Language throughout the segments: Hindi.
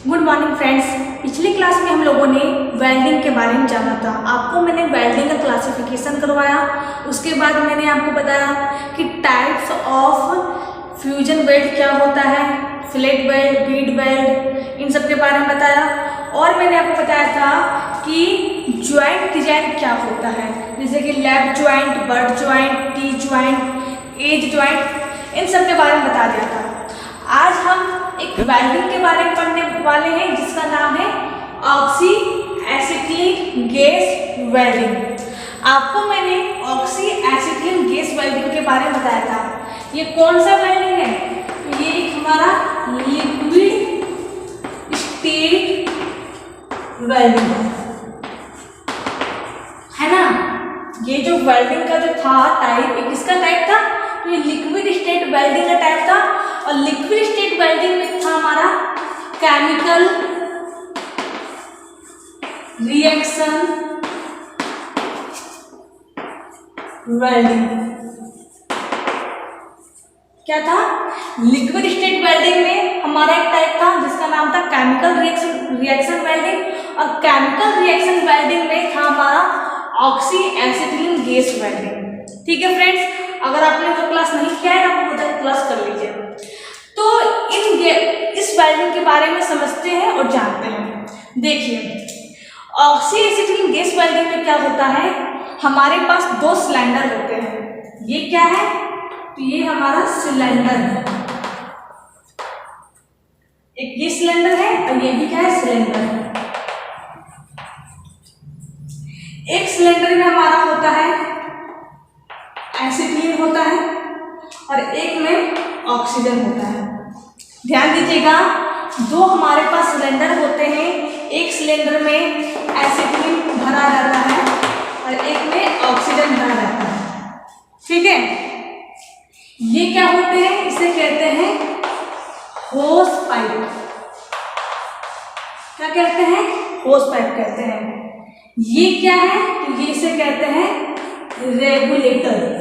Good morning friends. पिछली क्लास में हम लोगों ने वेल्डिंग के बारे में जाना था। आपको मैंने वेल्डिंग का क्लासिफिकेशन करवाया। उसके बाद मैंने आपको बताया कि टाइप्स ऑफ फ्यूजन वेल्ड क्या होता है, फिलेट वेल्ड, बीड वेल्ड, इन सब के बारे में बताया। और मैंने आपको बताया था कि ज्वाइंट डिजाइन क्या होता है, जैसे कि lap joint, butt joint, T joint, edge joint, इन सब के बारे में बता दिया था। आज हम एक वेल्डिंग के बारे में पढ़ने वाले हैं जिसका नाम है ऑक्सी एसिटिलीन गैस वेल्डिंग। आपको मैंने ऑक्सी एसिटिलीन गैस वेल्डिंग के बारे में बताया था। ये कौन सा वेल्डिंग है? तो ये एक हमारा लिक्विड स्टेट वेल्डिंग है ना। ये जो वेल्डिंग का जो था टाइप, ये किसका टाइप था? तो ये लिक्विड स्टेट वेल्डिंग का टाइप था। और लिक्विड स्टेट वेल्डिंग में था हमारा केमिकल रिएक्शन वेल्डिंग। क्या था? लिक्विड स्टेट वेल्डिंग में हमारा एक टाइप था जिसका नाम था केमिकल रिएक्शन वेल्डिंग। और केमिकल रिएक्शन वेल्डिंग में था हमारा ऑक्सी एसिटिलीन गैस वेल्डिंग। ठीक है फ्रेंड्स, अगर आपने वो क्लास नहीं किया है आपको बताया क्लास कर लीजिए। तो इस वेल्डिंग के बारे में समझते हैं और जानते हैं। देखिए, ऑक्सी एसिटिलीन गैस वेल्डिंग में क्या होता है, हमारे पास दो सिलेंडर होते हैं। ये क्या है? तो ये हमारा सिलेंडर है। एक ये सिलेंडर है और ये भी क्या है? सिलेंडर है। एक सिलेंडर में हमारा होता है एसिटिलीन होता है और एक में ऑक्सीजन होता है। ध्यान दीजिएगा, दो हमारे पास सिलेंडर होते हैं, एक सिलेंडर में एसिटिलीन भरा रहता है और एक में ऑक्सीजन भरा रहता है। ठीक है, ये क्या होते हैं? इसे कहते हैं होस पाइप। क्या कहते हैं? होस पाइप कहते हैं। ये क्या है? तो ये इसे कहते हैं रेगुलेटर।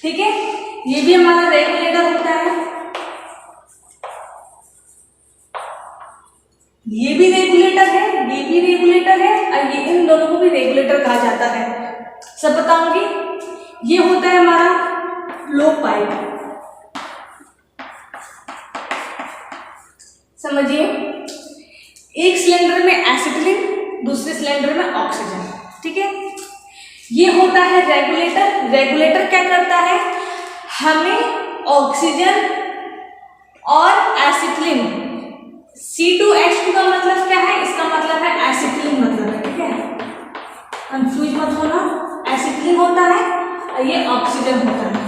ठीक है, ये भी हमारा रेगुलेटर होता है। ये भी रेगुलेटर है, ये भी रेगुलेटर है और ये इन दोनों को भी रेगुलेटर कहा जाता है। सब बताऊंगी। ये होता है हमारा फ्लो पाइप। समझिए, एक सिलेंडर में एसिटिलीन, दूसरे सिलेंडर में ऑक्सीजन। ठीक है, ये होता है रेगुलेटर। रेगुलेटर क्या करता है? हमें ऑक्सीजन और एसिटिलीन, C2H2 का मतलब क्या है? इसका मतलब है एसिटिलीन मतलब है। ठीक है, कंफ्यूज मत होना। एसिटिलीन होता है और ये ऑक्सीजन होता है।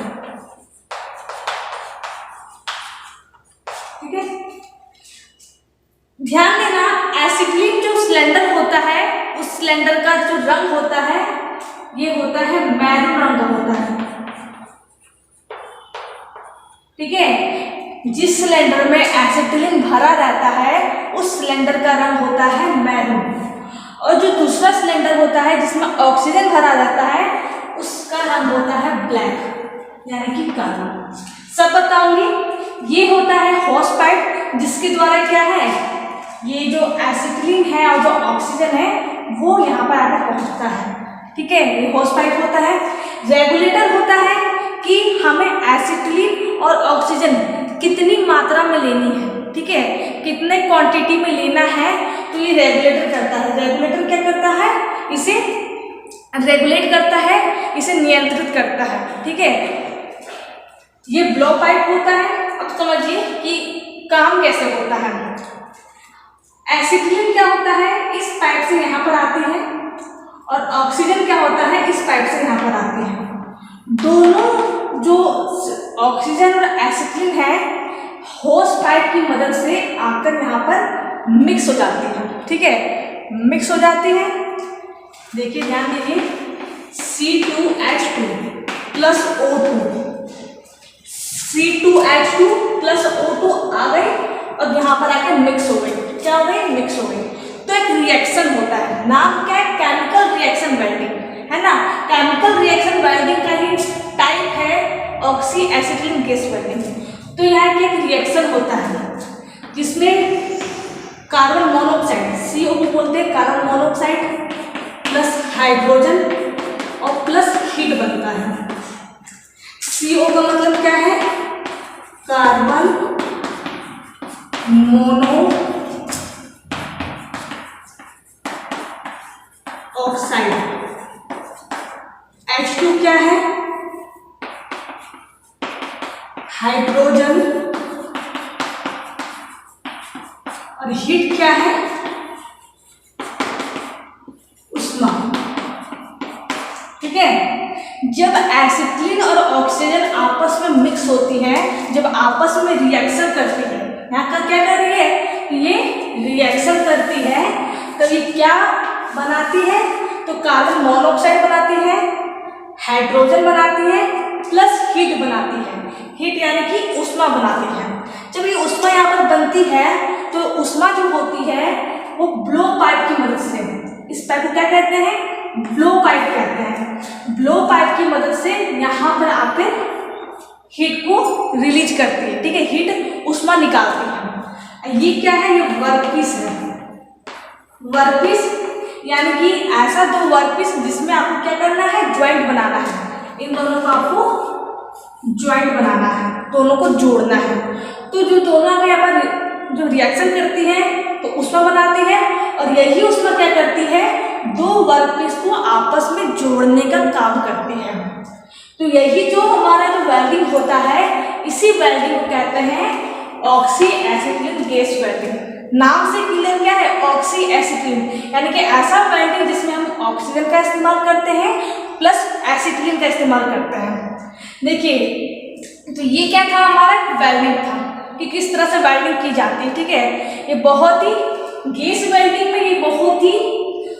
ठीक है, ध्यान देना, एसिटिलीन जो सिलेंडर होता है उस सिलेंडर का जो रंग होता है ये होता है मैरून रंग का होता है। ठीक है, जिस सिलेंडर में एसिटिलीन भरा रहता है उस सिलेंडर का रंग होता है मैरून। और जो दूसरा सिलेंडर होता है जिसमें ऑक्सीजन भरा रहता है उसका रंग होता है ब्लैक, यानी कि काला। सब बताऊंगी। ये होता है होस पाइप जिसके द्वारा क्या है, ये जो एसिटिलीन है और जो ऑक्सीजन है वो यहाँ पर आकर पहुंचता है। ठीक है, ये होस पाइप होता है। रेगुलेटर होता है कि हमें एसिटिलीन और ऑक्सीजन कितनी मात्रा में लेनी है। ठीक है, कितने क्वांटिटी में लेना है, तो ये रेगुलेटर करता है। रेगुलेटर क्या करता है? इसे रेगुलेट करता है, इसे नियंत्रित करता है। ठीक है, ये ब्लो पाइप होता है। अब समझिए कि काम कैसे होता है। एसिटिलीन क्या होता है? इस पाइप से यहाँ पर आती है और ऑक्सीजन क्या होता है? इस पाइप से यहाँ पर आती है। दोनों जो ऑक्सीजन और एसिटिलीन है होस पाइप की मदद से आकर यहाँ पर मिक्स हो जाती है। ठीक है, मिक्स हो जाती है। देखिए, ध्यान दीजिए, C2H2 plus O2, C2H2 plus O2 आ गई और यहाँ पर आकर मिक्स हो गई। क्या हो गई? मिक्स हो गई। तो एक रिएक्शन होता है, नाम क्या है? केमिकल रिएक्शन वेल्डिंग, है ना। केमिकल रिएक्शन वेल्डिंग का ही टाइप है ऑक्सी एसिटिलीन गैस वेल्डिंग। तो यहाँ एक रिएक्शन होता है जिसमें कार्बन मोनोऑक्साइड CO को बोलते हैं कार्बन मोनोऑक्साइड प्लस हाइड्रोजन और प्लस हीट बनता है। CO का मतलब क्या है? Carbon monoxide. H2 क्या है? हाइड्रोजन। और हीट क्या है? उष्मा। ठीक है। जब एसिटिलीन और ऑक्सीजन आपस में मिक्स होती है, जब आपस में रिएक्शन करती है, यहाँ का क्या कर रही है? ये रिएक्शन करती है, तो ये क्या बनाती है? तो कार्बन मोनोऑक्साइड बनाती है, हाइड्रोजन बनाती है प्लस हीट बनाती है। हीट यानी कि उष्मा बनाती है। जब ये उष्मा यहाँ पर बनती है तो उष्मा जो होती है वो ब्लो पाइप की मदद से, इस पाइप को क्या कहते हैं? ब्लो पाइप कहते हैं। ब्लो पाइप की मदद से यहाँ पर आकर हीट को रिलीज करती है। ठीक है, हीट उष्मा निकालती है। ये क्या है? ये वर्कपीस है। वर्कपीस यानी कि ऐसा दो वर्कपीस जिसमें आपको क्या करना है? ज्वाइंट बनाना है। इन दोनों को आपको ज्वाइंट बनाना है, दोनों को जोड़ना है। तो जो दोनों यहाँ पर जो रिएक्शन करती है तो उष्मा बनाती है, और यही उष्मा क्या करती है? दो वर्कपीस को आपस में जोड़ने का काम करती है। तो यही जो हमारा जो वेल्डिंग होता है, इसी वेल्डिंग को कहते हैं ऑक्सी एसिटिलीन गैस वेल्डिंग। नाम से क्लियर क्या है? ऑक्सी एसिटिलीन, यानी कि ऐसा वेल्डिंग जिसमें हम ऑक्सीजन का इस्तेमाल करते हैं प्लस एसिटिलीन का इस्तेमाल करते हैं। देखिए, तो ये क्या था? हमारा वेल्डिंग था कि किस तरह से वेल्डिंग की जाती है। ठीक है, ये बहुत ही गैस वेल्डिंग में ये बहुत ही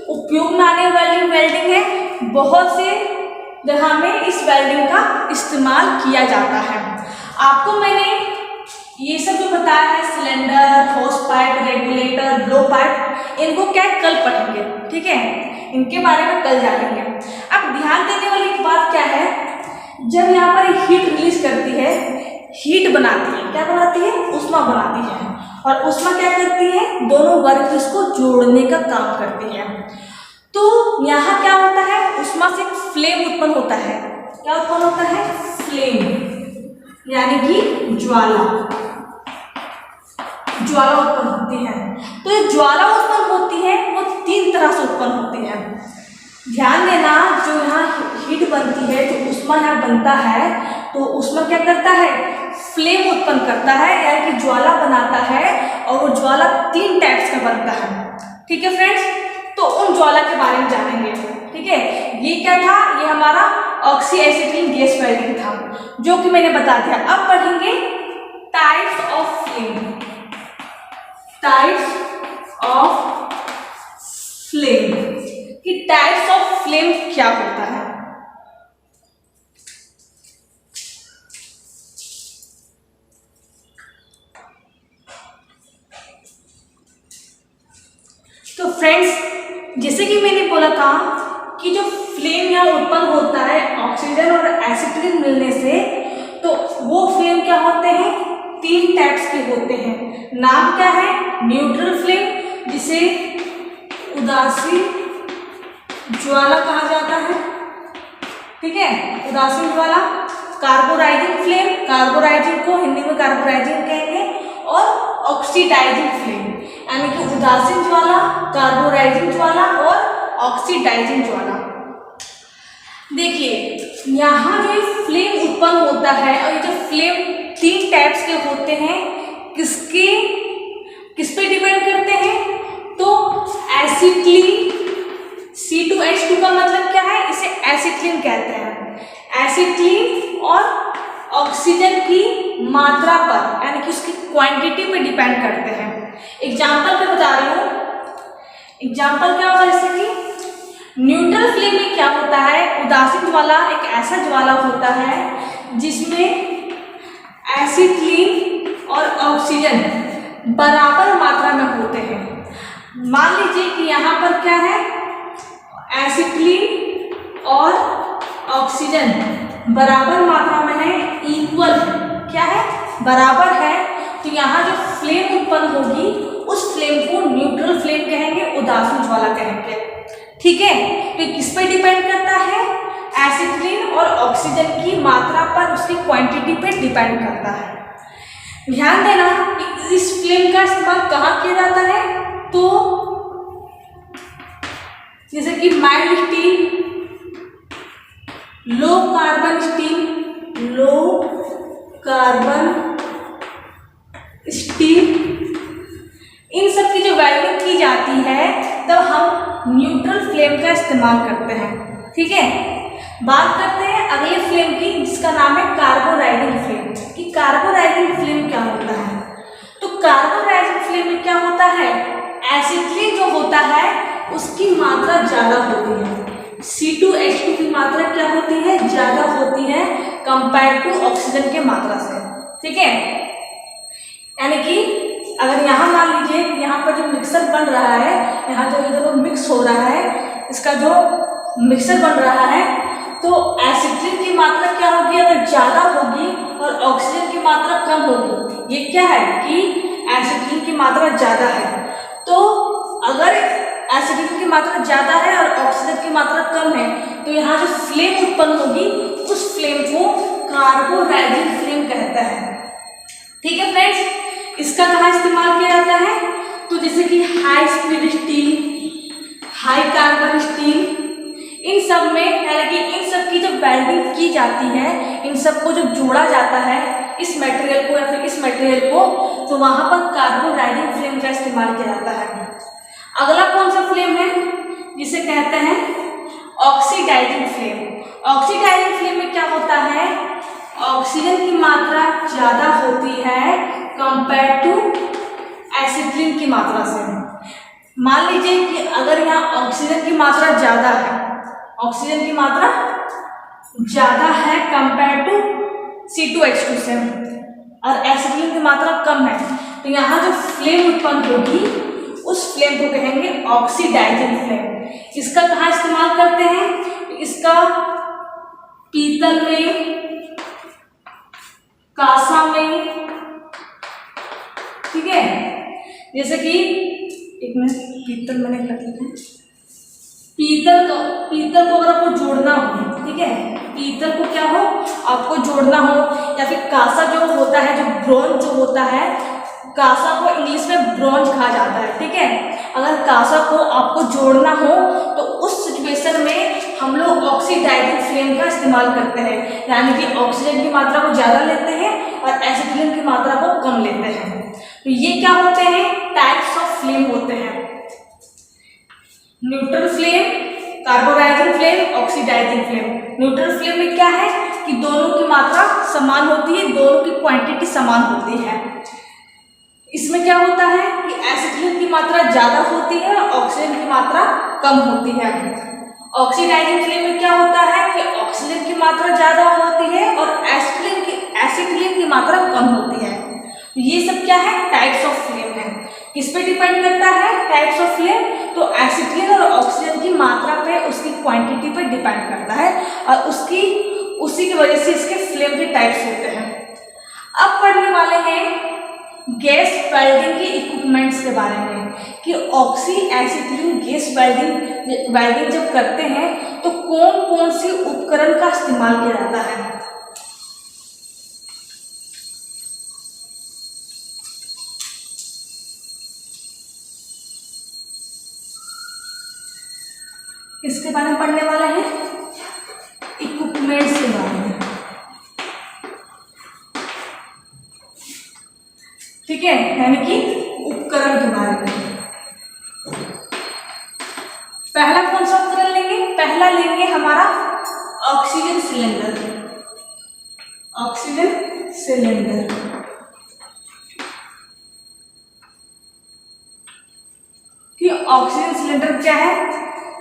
उपयोग में आने वाली वेल्डिंग है। बहुत से जगह में इस वेल्डिंग का इस्तेमाल किया जाता है। आपको मैंने ये सब जो बताया है, सिलेंडर, होस पाइप, रेगुलेटर, ब्लो पाइप, इनको क्या कल पढ़ेंगे। ठीक है, इनके बारे में कल जानेंगे। अब ध्यान देने वाली बात क्या है? जब यहाँ पर हीट रिलीज करती है, हीट बनाती है, क्या बनाती है? उष्मा बनाती है। और उष्मा क्या करती है? दोनों वर्कपीस को जोड़ने का काम करती है। तो यहाँ क्या होता है? उष्मा से फ्लेम उत्पन्न होता है। क्या उत्पन्न होता है? फ्लेम, यानी कि ज्वाला। ज्वाला उत्पन्न होती है। तो ये ज्वाला उत्पन्न होती है वो तीन तरह से उत्पन्न होती है। ध्यान देना, जो यहाँ हीट बनती है, जो उष्मा यहाँ बनता है, तो उष्मा क्या करता है? फ्लेम उत्पन्न करता है, यानी कि ज्वाला बनाता है। और वो ज्वाला तीन टाइप्स का बनता है। ठीक है फ्रेंड्स, तो उन ज्वाला के बारे में जानेंगे। ठीक है, ये क्या था? ये हमारा ऑक्सी एसिटिलीन गैस वेल्डिंग था, जो कि मैंने बता दिया। अब पढ़ेंगे types of flame. Types of flame कि टाइप्स ऑफ फ्लेम क्या होता है। तो फ्रेंड्स, जैसे कि मैंने बोला था कि जो फ्लेम यहाँ उत्पन्न होता है ऑक्सीजन और एसिटिलीन मिलने से, तो वो फ्लेम क्या होते हैं? तीन टाइप्स के होते हैं। नाम क्या है? न्यूट्रल फ्लेम, जिसे उदासीन ज्वाला कहा जाता है। ठीक है, उदासीन ज्वाला। कार्बोराइजिंग फ्लेम, कार्बोराइजिंग को हिंदी में कार्बोराइजिंग कहेंगे। और ऑक्सीडाइजिंग फ्लेम, यानी कि उदासीन ज्वाला, कार्बोराइजिंग ज्वाला और ऑक्सीडाइजिंग ज्वाला। देखिए, यहाँ जो फ्लेम उत्पन्न होता है, और ये जो फ्लेम तीन टाइप्स के होते हैं, किस पे डिपेंड करते हैं? तो एसिटिलीन, C2H2 का मतलब क्या है? इसे एसिटिलीन कहते हैं। एसिटिलीन और ऑक्सीजन की मात्रा पर, यानी कि उसकी क्वांटिटी पे डिपेंड करते हैं। एग्जाम्पल पे बता रही हूँ। एग्जाम्पल क्या होगा? जैसे कि न्यूट्रल फ्लेम में क्या होता है? उदासीन ज्वाला एक ऐसा ज्वाला होता है जिसमें एसिटिलीन और ऑक्सीजन बराबर मात्रा में होते हैं। मान लीजिए कि यहाँ पर क्या है? एसिटिलीन और ऑक्सीजन बराबर मात्रा में है, इक्वल क्या है? बराबर है तो यहाँ जो फ्लेम उत्पन्न होगी उस फ्लेम को न्यूट्रल फ्लेम कहेंगे, उदासीन ज्वाला कहेंगे। ठीक है, तो किस पे डिपेंड करता है? एसिटिलीन और ऑक्सीजन की मात्रा पर, उसकी क्वांटिटी पे डिपेंड करता है। ध्यान देना कि इस फ्लेम का इस्तेमाल कहाँ किया जाता है, तो जैसे कि mild steel, low carbon steel, low carbon steel, इन सब की जो वेल्डिंग की जाती है तब हम न्यूट्रल फ्लेम का इस्तेमाल करते हैं। ठीक है, बात करते हैं अगले फ्लेम की जिसका नाम है कार्बोराइजिंग फ्लेम। कि कार्बोराइजिंग फ्लेम क्या होता है? तो कार्बोराइजिंग फ्लेम में क्या होता है, एसिटिलीन जो होता है उसकी मात्रा ज़्यादा होती है, C2H2 की मात्रा क्या होती है, ज़्यादा होती है कंपेयर टू ऑक्सीजन के मात्रा से। ठीक है, यानी कि अगर यहाँ मान लीजिए यहाँ पर जो मिक्सर बन रहा है, यहाँ जो ये दोनों मिक्स हो रहा है, इसका जो मिक्सर बन रहा है, तो एसिटिलीन की मात्रा क्या होगी, अगर ज़्यादा होगी और ऑक्सीजन की मात्रा कम होगी। ये क्या है कि एसिटिलीन की मात्रा ज़्यादा है, तो अगर एसिटिलीन की मात्रा ज़्यादा है और ऑक्सीजन की मात्रा कम है तो यहाँ जो फ्लेम उत्पन्न होगी उस फ्लेम को कार्बोराइजिंग फ्लेम कहता है। ठीक है फ्रेंड्स, इसका कहाँ इस्तेमाल किया जाता है, तो जैसे कि high speed steel, high carbon steel, इन सब में, यानी कि इन सब की जब वेल्डिंग की जाती है, इन सब को जब जोड़ा जाता है इस मटेरियल को या फिर इस मटेरियल को, तो वहाँ पर कार्बोराइजिंग फ्लेम का इस्तेमाल किया जाता है। अगला कौन सा फ्लेम है, जिसे कहते हैं ऑक्सीडाइजिंग फ्लेम। ऑक्सीडाइजिंग फ्लेम में क्या होता है, ऑक्सीजन की मात्रा ज़्यादा होती है कंपेयर टू एसिटिलीन की मात्रा से। मान लीजिए कि अगर यहाँ ऑक्सीजन की मात्रा ज़्यादा है, ऑक्सीजन की मात्रा ज़्यादा है कंपेयर टू C2H2 से, और एसिटिलीन की मात्रा कम है, तो यहाँ जो फ्लेम उत्पन्न होगी उस फ्लेम को कहेंगे ऑक्सीडाइजिंग फ्लेम। इसका कहाँ इस्तेमाल करते हैं, इसका पीतल में, कांसा में। ठीक है, जैसे कि एक मिनट, पीतल मैंने लिख लिया, पीतल को अगर आपको जोड़ना हो, ठीक है, पीतल को क्या हो आपको जोड़ना हो, या फिर कांसा जो होता है, जो ब्रोंज जो होता है, कांसा को इंग्लिश में ब्रोंज कहा जाता है। ठीक है, अगर कांसा को आपको जोड़ना हो तो उस सिचुएशन में हम लोग ऑक्सीडाइजिंग फ्लेम का इस्तेमाल करते हैं, यानी कि ऑक्सीजन की मात्रा को ज़्यादा लेते हैं और एसिटिलीन की मात्रा को कम लेते हैं। तो ये क्या होते हैं, टाइप्स ऑफ फ्लेम होते हैं, neutral flame, carburizing flame, oxidizing flame. Neutral flame में क्या है कि दोनों की मात्रा समान होती है, दोनों की क्वांटिटी समान होती है। इसमें क्या होता है कि एसिटिलीन की मात्रा ज़्यादा होती है और ऑक्सीजन की मात्रा कम होती है। ऑक्सीडाइजिंग फ्लेम में क्या होता है कि ऑक्सीजन की मात्रा ज़्यादा होती है और एसिटिलीन की मात्रा कम होती है। ये सब क्या है, टाइप्स ऑफ फ्लेम है। किस पे डिपेंड करता है टाइप्स ऑफ फ्लेम, तो एसिटिलीन और ऑक्सीजन की मात्रा पे, उसकी क्वांटिटी पे डिपेंड करता है, और उसी की वजह से इसके फ्लेम के टाइप्स होते हैं। अब पढ़ने वाले हैं गैस वेल्डिंग के इक्विपमेंट्स के बारे में, कि ऑक्सी एसिटिलीन गैस वेल्डिंग जब करते हैं तो कौन कौन से उपकरण का इस्तेमाल किया जाता है। इसके बारे में पढ़ने वाले हैं, इक्विपमेंट्स के बारे में। ठीक है, यानी कि उपकरण के बारे में। पहला कौन सा उपकरण लेंगे, पहला लेंगे हमारा ऑक्सीजन सिलेंडर। ऑक्सीजन सिलेंडर कि ऑक्सीजन सिलेंडर क्या है,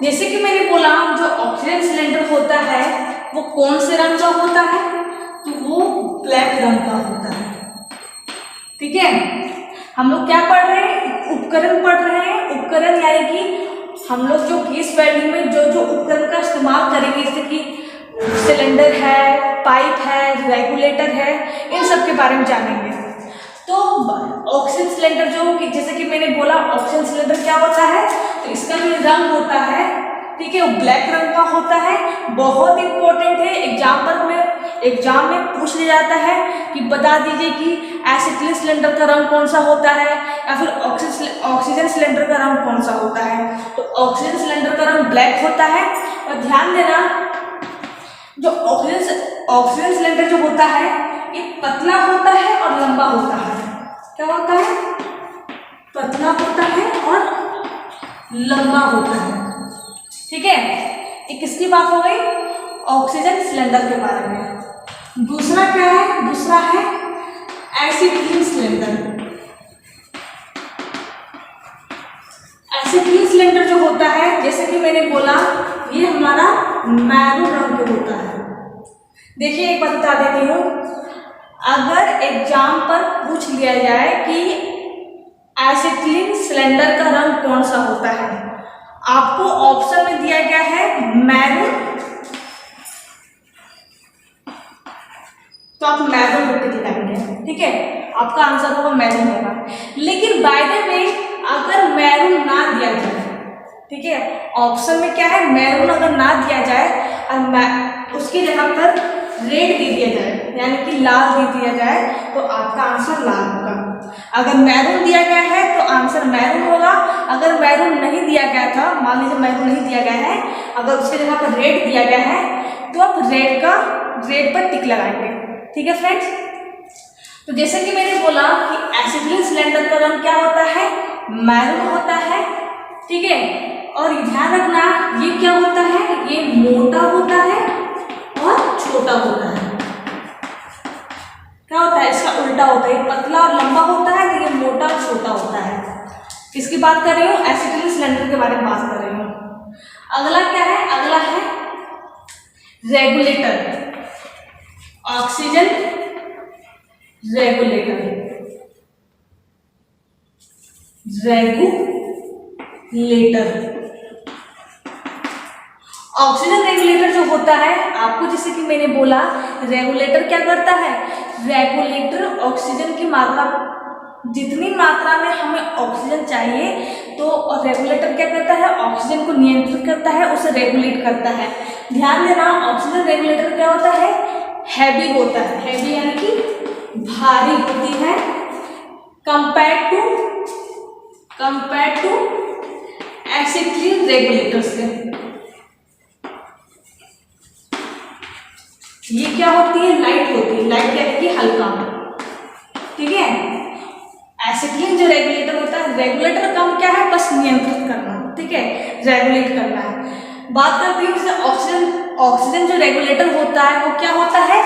जैसे कि मैंने बोला जो ऑक्सीजन सिलेंडर होता है वो कौन से रंग का होता है, तो वो ब्लैक रंग का होता है। ठीक है, हम लोग क्या पढ़ रहे हैं, उपकरण पढ़ रहे हैं। उपकरण यानी कि हम लोग जो गैस वेल्डिंग में जो जो उपकरण का इस्तेमाल करेंगे, जैसे कि सिलेंडर है, पाइप है, रेगुलेटर है, इन सब के बारे में जानेंगे। तो ऑक्सीजन सिलेंडर जो कि जैसे कि मैंने बोला ऑक्सीजन सिलेंडर क्या होता है, तो इसका जो रंग होता है, ठीक है, वो ब्लैक रंग का होता है। बहुत इंपॉर्टेंट है, एग्जाम में पूछ लिया जाता है कि बता दीजिए कि एसिटिलीन सिलेंडर का रंग कौन सा होता है या फिर ऑक्सीजन सिलेंडर का रंग कौन सा होता है। तो ऑक्सीजन सिलेंडर का रंग ब्लैक होता है। और ध्यान देना, जो ऑक्सीजन सिलेंडर जो होता है ये पतला होता है और लंबा होता है। क्या होता है? पतला होता है और लंबा होता है। ठीक है, ये किसकी बात हो गई? ऑक्सीजन सिलेंडर के बारे में। दूसरा क्या है? दूसरा है एसिटिलीन सिलेंडर। एसिटिलीन सिलेंडर जो होता है, जैसे कि मैंने बोला, ये हमारा मैरून रंग में होता है। देखिए एक बात बता देती हूँ, अगर एग्जाम पर पूछ लिया जाए कि एसिटिलीन सिलेंडर का रंग कौन सा होता है, आपको ऑप्शन में दिया गया है मैरून, तो आप मैरून लिख के दिखाएंगे। ठीक है, आपका आंसर होगा मैरून होगा। लेकिन बाय द वे अगर मैरून ना दिया जाए, ठीक है, ऑप्शन में क्या है, मैरून अगर ना दिया जाए और उसकी जगह पर रेड दे दिया जाए, यानी कि लाल दे दिया जाए, तो आपका आंसर लाल होगा। अगर मैरून दिया गया है तो आंसर मैरून होगा। अगर मैरून नहीं दिया गया था, मान लीजिए मैरून नहीं दिया गया है, अगर उसकी जगह पर रेड दिया गया है तो आप रेड पर टिक लगाएंगे। ठीक है फ्रेंड्स, तो जैसे कि मैंने बोला कि एसिटिलीन सिलेंडर का रंग क्या होता है? मैरून होता है। ठीक है, और ध्यान रखना ये क्या होता है, ये मोटा होता है और छोटा होता है। क्या होता है? इसका उल्टा होता है, ये पतला और लंबा होता है, तो ये मोटा और छोटा होता है। किसकी बात कर रही हूँ? एसिटिलीन सिलेंडर के बारे में बात कर रही हूँ। अगला क्या है? अगला है regulator, oxygen regulator. Oxygen regulator जो होता है, आपको जैसे कि मैंने बोला, रेगुलेटर क्या करता है? रेगुलेटर ऑक्सीजन की मात्रा, जितनी मात्रा में हमें ऑक्सीजन चाहिए, तो रेगुलेटर क्या करता है? ऑक्सीजन को नियंत्रित करता है, उसे रेगुलेट करता है। ध्यान देना, ऑक्सीजन रेगुलेटर क्या होता है? हैवी होता है। हैवी यानी कि भारी होती है कंपेयर टू एसिटिलीन रेगुलेटर से। ये क्या होती है? लाइट होती है। लाइट यानी कि हल्का। ठीक है, एसिटिलीन जो रेगुलेटर होता है, रेगुलेटर का काम क्या है? बस नियंत्रित करना। ठीक है, रेगुलेट करना है। बात करते हैं जैसे ऑक्सीजन जो रेगुलेटर होता है वो क्या होता है?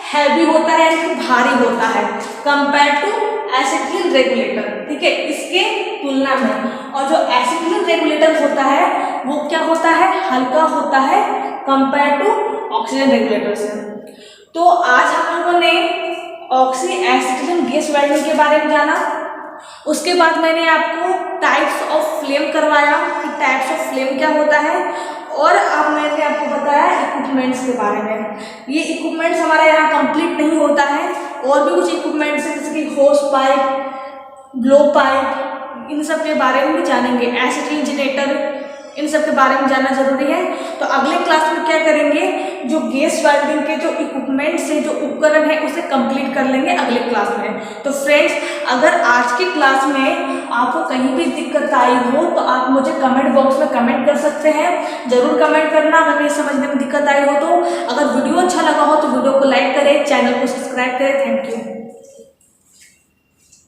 हैवी होता है, यानी कि भारी होता है कंपेयर टू एसिटिलीन रेगुलेटर। ठीक है, इसके तुलना में। और जो एसिटिलीन रेगुलेटर होता है वो क्या होता है? हल्का होता है कंपेयर टू ऑक्सीजन रेगुलेटर से। तो आज हम लोगों ने ऑक्सी एसिटिलीन गैस वेल्डिंग के बारे में जाना। उसके बाद मैंने आपको टाइप्स ऑफ फ्लेम करवाया कि टाइप्स ऑफ फ्लेम क्या होता है, और अब मैंने आपको बताया इक्विपमेंट्स के बारे में। ये इक्विपमेंट्स हमारा यहाँ कंप्लीट नहीं होता है, और भी कुछ इक्विपमेंट्स हैं जैसे कि होस पाइप, ब्लो पाइप, इन सब के बारे में भी जानेंगे। एसिटिलीन जनरेटर, इन सब के बारे में जानना जरूरी है। तो अगले क्लास में क्या करेंगे, जो गैस वेल्डिंग के जो इक्विपमेंट्स हैं, जो उपकरण है, उसे कंप्लीट कर लेंगे अगले क्लास में। तो फ्रेंड्स, अगर आज की क्लास में आपको कहीं भी दिक्कत आई हो तो आप मुझे कमेंट बॉक्स में कमेंट कर सकते हैं। जरूर कमेंट करना अगर ये समझने में दिक्कत आई हो तो। अगर वीडियो अच्छा लगा हो तो वीडियो को लाइक करें, चैनल को सब्सक्राइब करें। Thank you.